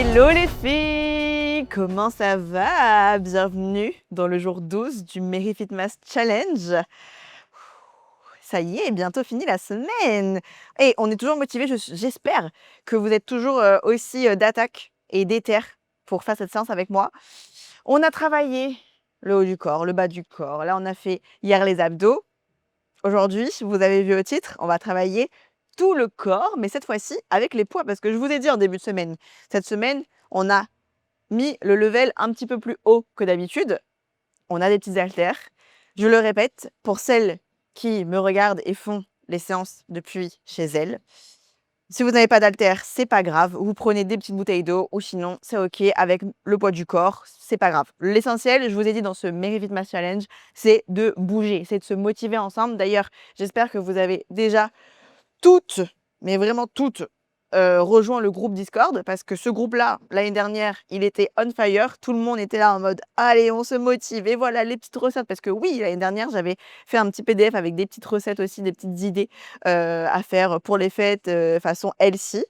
Hello les filles! Comment ça va? Bienvenue dans le jour 12 du Merry Fit Mass Challenge. Ça y est, bientôt fini la semaine. Et on est toujours motivés, j'espère que vous êtes toujours aussi d'attaque et déter pour faire cette séance avec moi. On a travaillé le haut du corps, le bas du corps. Là, on a fait hier les abdos. Aujourd'hui, vous avez vu au titre, on va travailler tout le corps, mais cette fois-ci avec les poids, parce que je vous ai dit en début de semaine, cette semaine, on a mis le level un petit peu plus haut que d'habitude. On a des petits haltères. Je le répète, pour celles qui me regardent et font les séances depuis chez elles, si vous n'avez pas d'haltères, c'est pas grave. Vous prenez des petites bouteilles d'eau ou sinon, c'est OK avec le poids du corps, c'est pas grave. L'essentiel, je vous ai dit dans ce Merry Fit Mass Challenge, c'est de bouger, c'est de se motiver ensemble. D'ailleurs, j'espère que vous avez déjà toutes, mais vraiment toutes, rejoint le groupe Discord parce que ce groupe-là, l'année dernière, il était on fire. Tout le monde était là en mode: «Allez, on se motive et voilà les petites recettes». Parce que oui, l'année dernière, j'avais fait un petit PDF avec des petites recettes aussi, des petites idées, à faire pour les fêtes, façon healthy.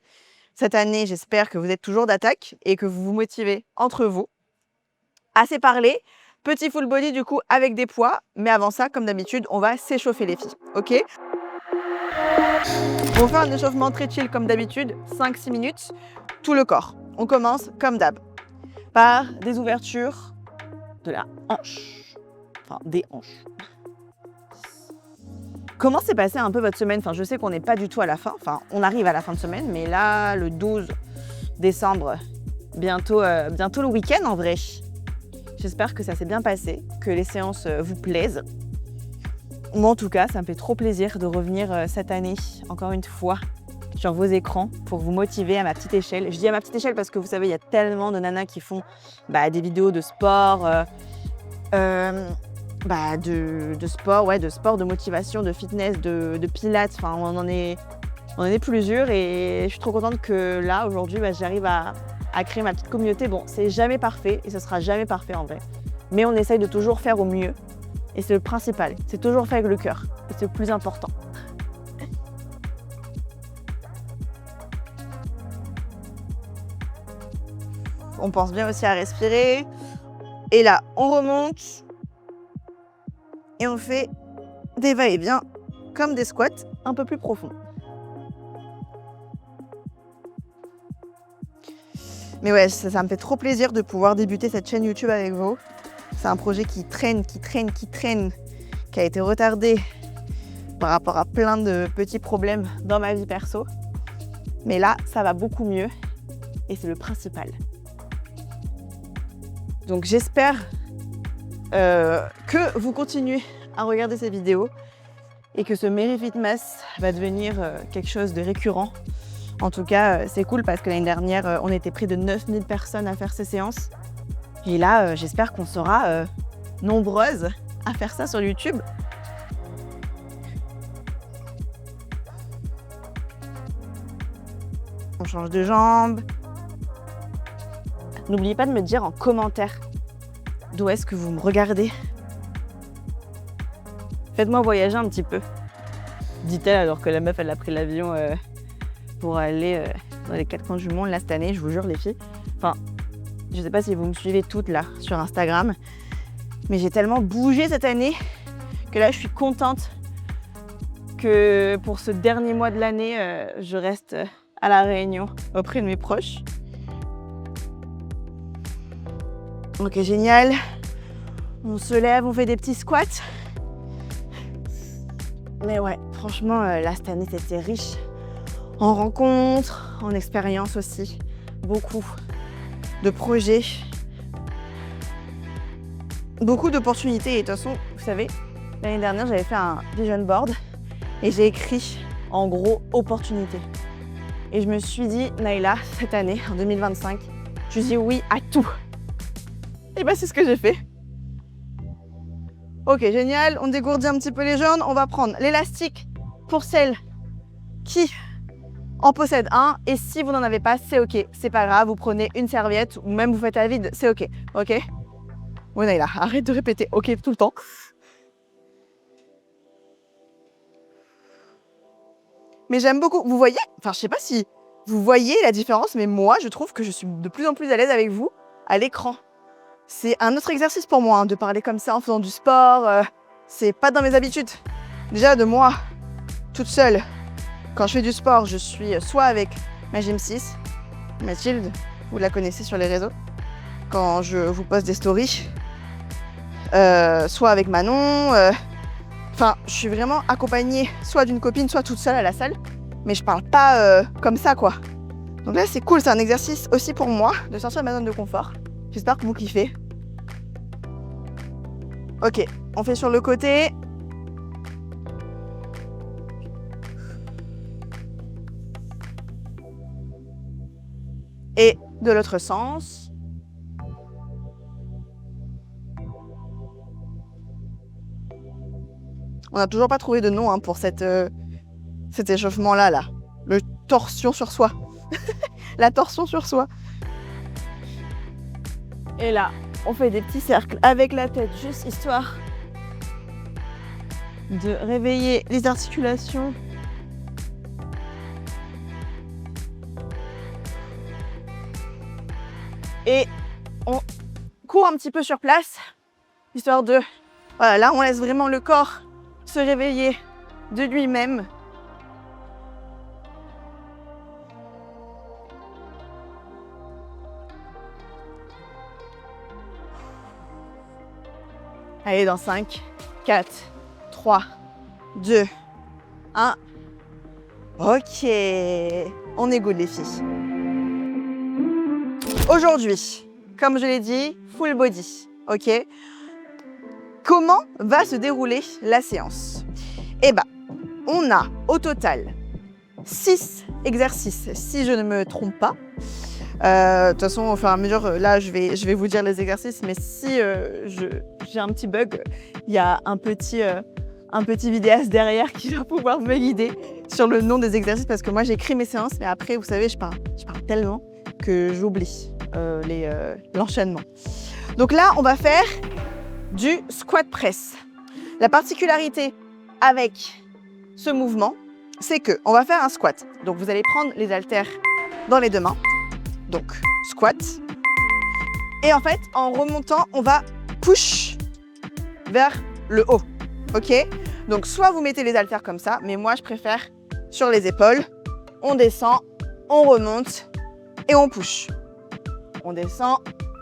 Cette année, j'espère que vous êtes toujours d'attaque et que vous vous motivez entre vous. Assez parlé, petit full body du coup avec des poids, mais avant ça, comme d'habitude, on va s'échauffer les filles, OK? On fait un échauffement très chill comme d'habitude, 5-6 minutes, tout le corps. On commence comme d'hab, par des ouvertures de la hanche, enfin des hanches. Comment s'est passée un peu votre semaine? Enfin, je sais qu'on n'est pas du tout à la fin, enfin on arrive à la fin de semaine, mais là, le 12 décembre, bientôt le week-end en vrai. J'espère que ça s'est bien passé, que les séances vous plaisent. Moi, en tout cas, ça me fait trop plaisir de revenir cette année, encore une fois, sur vos écrans pour vous motiver à ma petite échelle. Je dis à ma petite échelle parce que vous savez, il y a tellement de nanas qui font des vidéos de sport, de sport, ouais, de sport, de motivation, de fitness, de pilates. Enfin, on en est plusieurs et je suis trop contente que là, aujourd'hui, j'arrive à créer ma petite communauté. Bon, c'est jamais parfait et ce sera jamais parfait en vrai. Mais on essaye de toujours faire au mieux. Et c'est le principal, c'est toujours fait avec le cœur. Et c'est le plus important. On pense bien aussi à respirer. Et là, on remonte. Et on fait des va-et-vient, comme des squats, un peu plus profonds. Mais ouais, ça me fait trop plaisir de pouvoir débuter cette chaîne YouTube avec vous. C'est un projet qui traîne, qui a été retardé par rapport à plein de petits problèmes dans ma vie perso. Mais là, ça va beaucoup mieux et c'est le principal. Donc j'espère que vous continuez à regarder ces vidéos et que ce Merry Fit Mass va devenir quelque chose de récurrent. En tout cas, c'est cool parce que l'année dernière, on était près de 9000 personnes à faire ces séances. Et là, j'espère qu'on sera nombreuses à faire ça sur YouTube. On change de jambe. N'oubliez pas de me dire en commentaire d'où est-ce que vous me regardez. Faites-moi voyager un petit peu, dit-elle alors que la meuf, elle a pris l'avion pour aller dans les 4 coins du monde là cette année, je vous jure les filles. Enfin, je sais pas si vous me suivez toutes là sur Instagram, mais j'ai tellement bougé cette année que là je suis contente que pour ce dernier mois de l'année, je reste à La Réunion auprès de mes proches. Ok, génial. On se lève, on fait des petits squats. Mais ouais, franchement, là cette année c'était riche en rencontres, en expériences aussi, beaucoup de projets, beaucoup d'opportunités. Et de toute façon, vous savez, l'année dernière, j'avais fait un vision board et j'ai écrit en gros opportunités. Et je me suis dit, Naïla, cette année, en 2025, je dis oui à tout. Et c'est ce que j'ai fait. Ok, génial, on dégourdit un petit peu les jambes. On va prendre l'élastique pour celles qui en possèdent un. Et si vous n'en avez pas, c'est ok, c'est pas grave. Vous prenez une serviette ou même vous faites à vide, c'est ok. Ok? Oui, Naïla, arrête de répéter ok tout le temps. Mais j'aime beaucoup. Vous voyez, enfin, je sais pas si vous voyez la différence, mais moi, je trouve que je suis de plus en plus à l'aise avec vous à l'écran. C'est un autre exercice pour moi, hein, de parler comme ça en faisant du sport. C'est pas dans mes habitudes. Déjà, de moi, toute seule, quand je fais du sport, je suis soit avec ma Gym 6, Mathilde, vous la connaissez sur les réseaux, quand je vous poste des stories, soit avec Manon. Enfin, je suis vraiment accompagnée soit d'une copine, soit toute seule à la salle. Mais je parle pas comme ça, quoi. Donc là, c'est cool, c'est un exercice aussi pour moi de sortir de ma zone de confort. J'espère que vous kiffez. Ok, on fait sur le côté. Et de l'autre sens. On n'a toujours pas trouvé de nom, hein, pour cet échauffement-là, là. Le torsion sur soi. La torsion sur soi. Et là, on fait des petits cercles avec la tête, juste histoire de réveiller les articulations. Et on court un petit peu sur place, histoire de... Voilà, là, on laisse vraiment le corps se réveiller de lui-même. Allez, dans 5, 4, 3, 2, 1. Ok, on est good les filles. Aujourd'hui, comme je l'ai dit, full body, ok? Comment va se dérouler la séance? Eh ben, on a au total 6 exercices, si je ne me trompe pas. De toute façon, au fur et à mesure, là, je vais vous dire les exercices, mais si j'ai un petit bug, il y a un petit vidéaste derrière qui va pouvoir me guider sur le nom des exercices, parce que moi, j'écris mes séances, mais après, vous savez, je parle tellement que j'oublie l'enchaînement. Donc là, on va faire du squat press. La particularité avec ce mouvement, c'est qu'on va faire un squat. Donc, vous allez prendre les haltères dans les deux mains. Donc, squat. Et en fait, en remontant, on va push vers le haut. Ok? Donc, soit vous mettez les haltères comme ça, mais moi, je préfère sur les épaules. On descend, on remonte et on push. On descend,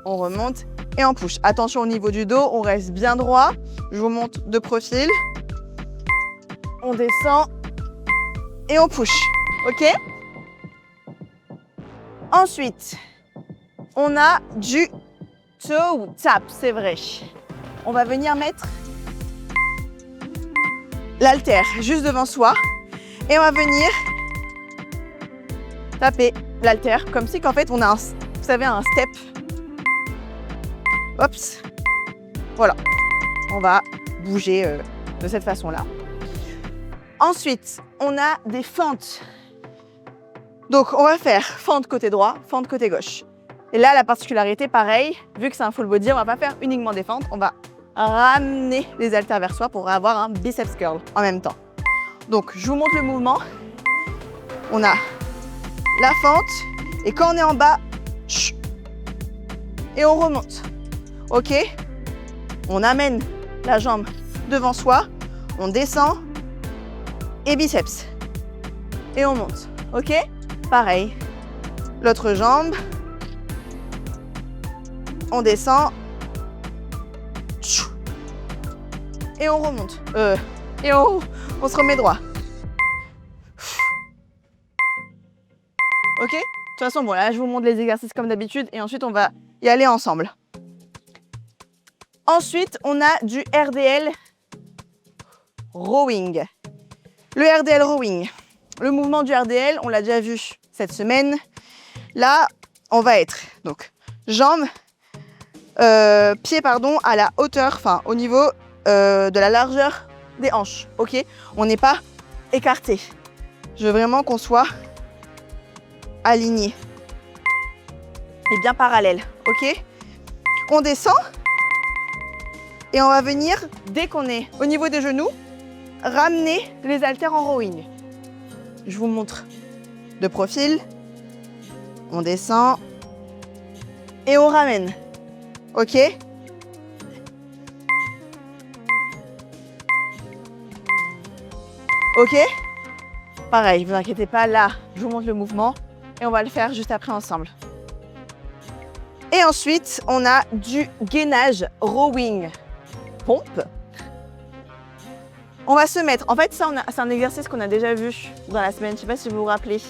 on remonte et on push. Attention au niveau du dos, on reste bien droit. Je vous montre de profil. On descend et on push. Ok? Ensuite, on a du toe tap, c'est vrai. On va venir mettre l'haltère juste devant soi et on va venir taper l'haltère comme si qu'en fait on a un, vous savez, un step. Hops. Voilà. On va bouger de cette façon-là. Ensuite, on a des fentes. Donc, on va faire fente côté droit, fente côté gauche. Et là, la particularité, pareil, vu que c'est un full body, on va pas faire uniquement des fentes, on va ramener les haltères vers soi pour avoir un biceps curl en même temps. Donc, je vous montre le mouvement. On a la fente et quand on est en bas, et on remonte. Ok? On amène la jambe devant soi, on descend et biceps. Et on monte. Ok? Pareil. L'autre jambe. On descend. Et on remonte. Et on se remet droit. Ok? De toute façon, bon, là, je vous montre les exercices comme d'habitude et ensuite, on va y aller ensemble. Ensuite, on a du RDL rowing. Le RDL rowing. Le mouvement du RDL, on l'a déjà vu cette semaine. Là, on va être donc jambes, pieds pardon, à la hauteur, enfin au niveau de la largeur des hanches. Ok, on n'est pas écarté. Je veux vraiment qu'on soit aligné et bien parallèle. Ok, on descend et on va venir dès qu'on est au niveau des genoux, ramener les haltères en rowing. Je vous montre de profil. On descend. Et on ramène. Ok? Ok? Pareil, vous inquiétez pas, là, je vous montre le mouvement et on va le faire juste après ensemble. Et ensuite, on a du gainage rowing pompe. On va se mettre, en fait, ça, c'est un exercice qu'on a déjà vu dans la semaine, je ne sais pas si vous vous rappelez,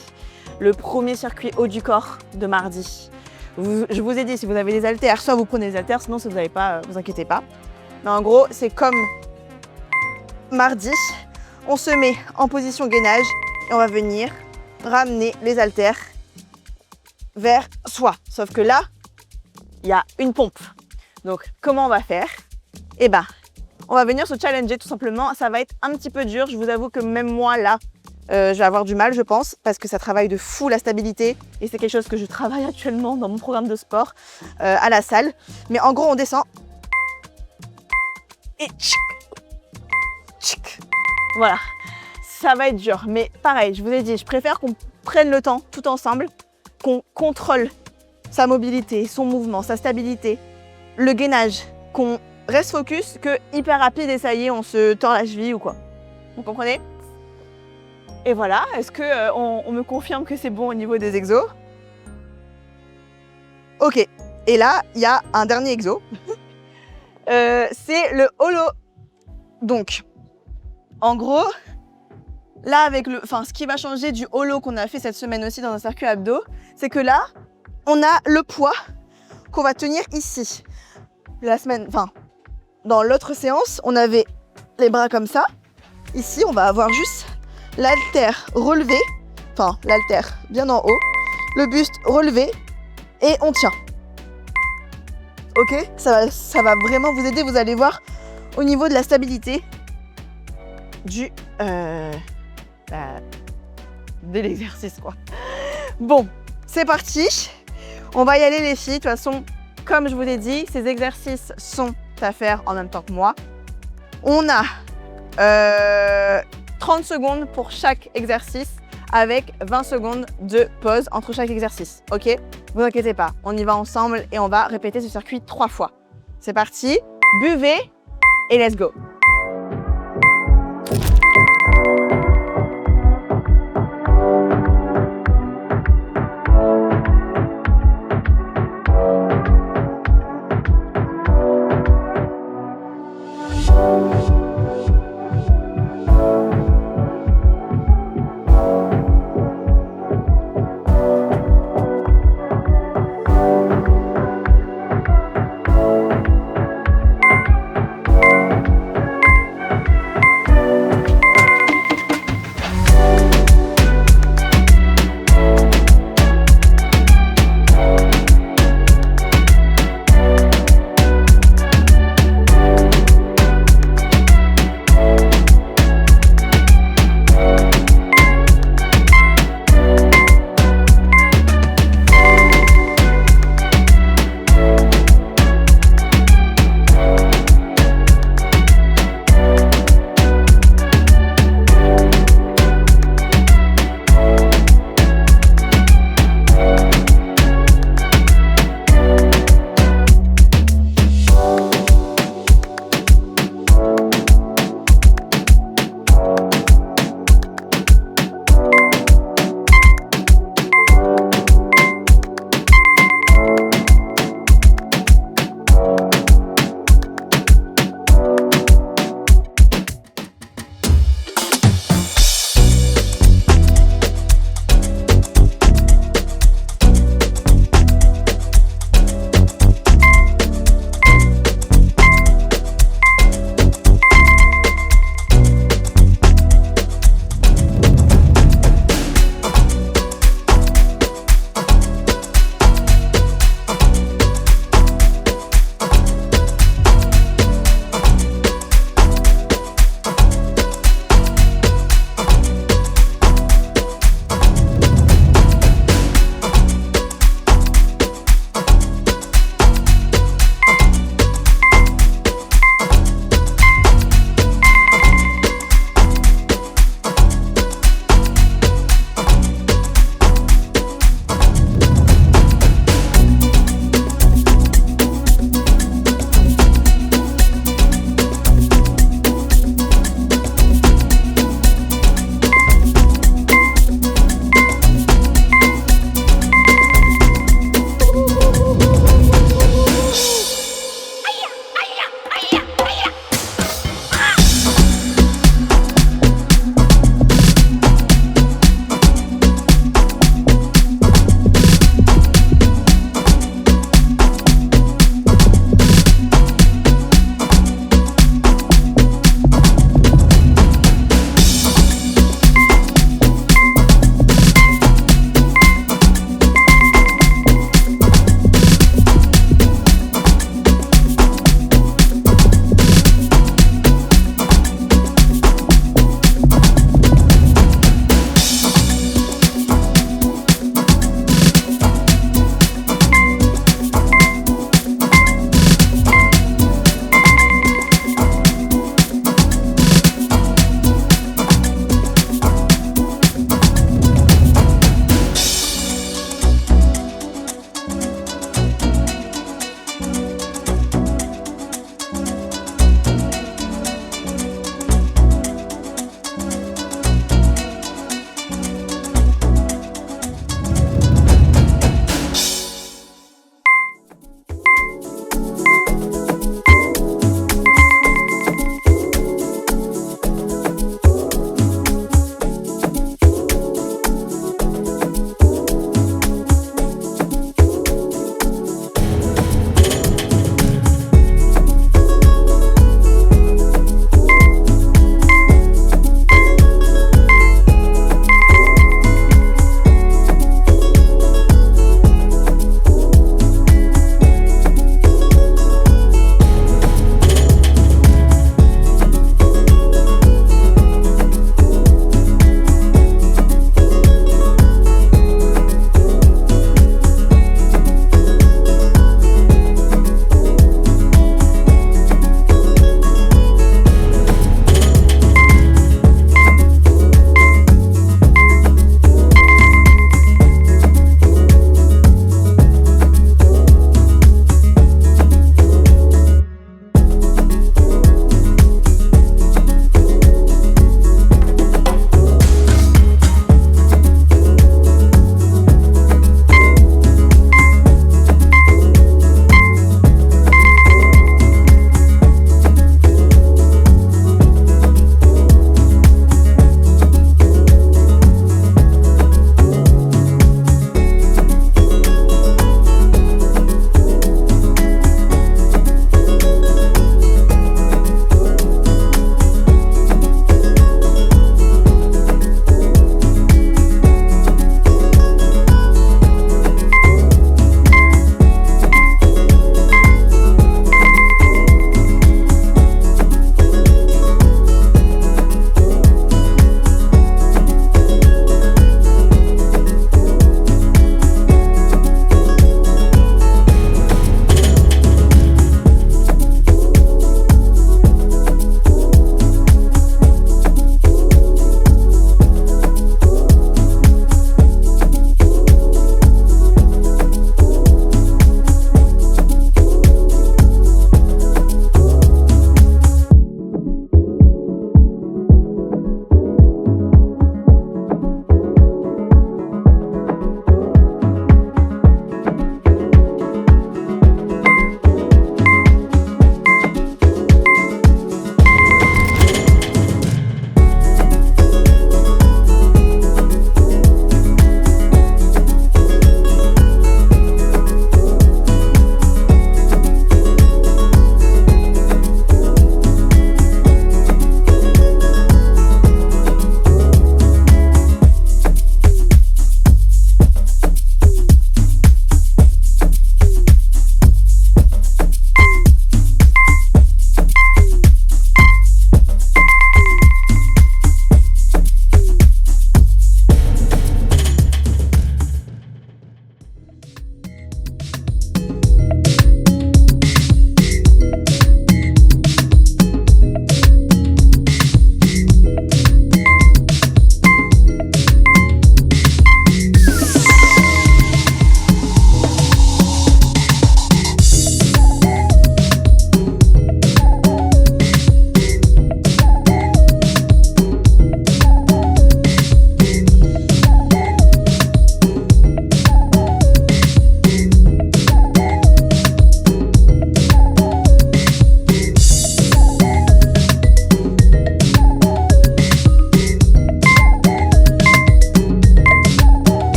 le premier circuit haut du corps de mardi. Je vous ai dit, si vous avez des haltères, soit vous prenez des haltères, sinon si vous n'avez pas, vous inquiétez pas. Mais en gros, c'est comme mardi, on se met en position gainage et on va venir ramener les haltères vers soi. Sauf que là, il y a une pompe. Donc, comment on va faire? Eh ben, on va venir se challenger tout simplement. Ça va être un petit peu dur. Je vous avoue que même moi, là, je vais avoir du mal, je pense, parce que ça travaille de fou la stabilité. Et c'est quelque chose que je travaille actuellement dans mon programme de sport à la salle. Mais en gros, on descend. Et tchic, tchic. Voilà. Ça va être dur. Mais pareil, je vous ai dit, je préfère qu'on prenne le temps tout ensemble, qu'on contrôle sa mobilité, son mouvement, sa stabilité, le gainage, qu'on reste focus que hyper rapide et ça y est, on se tord la cheville ou quoi. Vous comprenez? Et voilà, est-ce que on me confirme que c'est bon au niveau des exos? Ok, et là, il y a un dernier exo. C'est le holo. Donc, en gros, là, avec ce qui va changer du holo qu'on a fait cette semaine aussi dans un circuit abdos, c'est que là, on a le poids qu'on va tenir ici. La semaine, dans l'autre séance, on avait les bras comme ça. Ici, on va avoir juste l'haltère relevé, l'haltère bien en haut, le buste relevé et on tient. Ok? Ça va vraiment vous aider, vous allez voir, au niveau de la stabilité de l'exercice, quoi. Bon, c'est parti. On va y aller les filles. De toute façon, comme je vous l'ai dit, ces exercices sont à faire en même temps que moi. On a 30 secondes pour chaque exercice avec 20 secondes de pause entre chaque exercice. Ok? Vous inquiétez pas, on y va ensemble et on va répéter ce circuit 3 fois. C'est parti, buvez et let's go!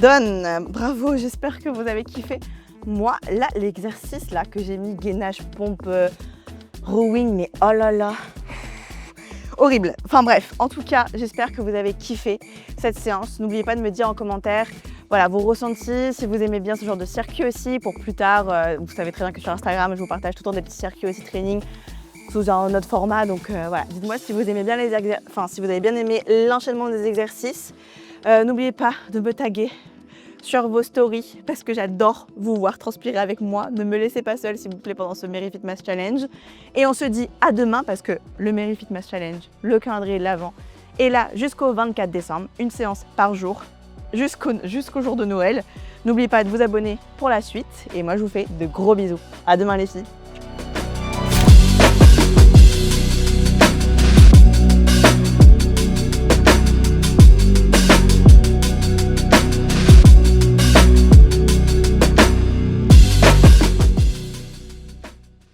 done. Bravo, j'espère que vous avez kiffé. Moi, là, l'exercice là que j'ai mis, gainage, pompe, rowing, mais oh là là, horrible. Enfin bref, en tout cas, j'espère que vous avez kiffé cette séance. N'oubliez pas de me dire en commentaire voilà, vos ressentis, si vous aimez bien ce genre de circuit aussi, pour plus tard. Vous savez très bien que sur Instagram, je vous partage tout le temps des petits circuits aussi training sous un autre format. Donc voilà, dites-moi si vous aimez bien si vous avez bien aimé l'enchaînement des exercices. N'oubliez pas de me taguer sur vos stories parce que j'adore vous voir transpirer avec moi. Ne me laissez pas seule s'il vous plaît pendant ce Merry Fit Mass Challenge. Et on se dit à demain parce que le Merry Fit Mass Challenge, le calendrier de l'Avent est là jusqu'au 24 décembre, une séance par jour jusqu'au jour de Noël. N'oubliez pas de vous abonner pour la suite et moi je vous fais de gros bisous. À demain les filles.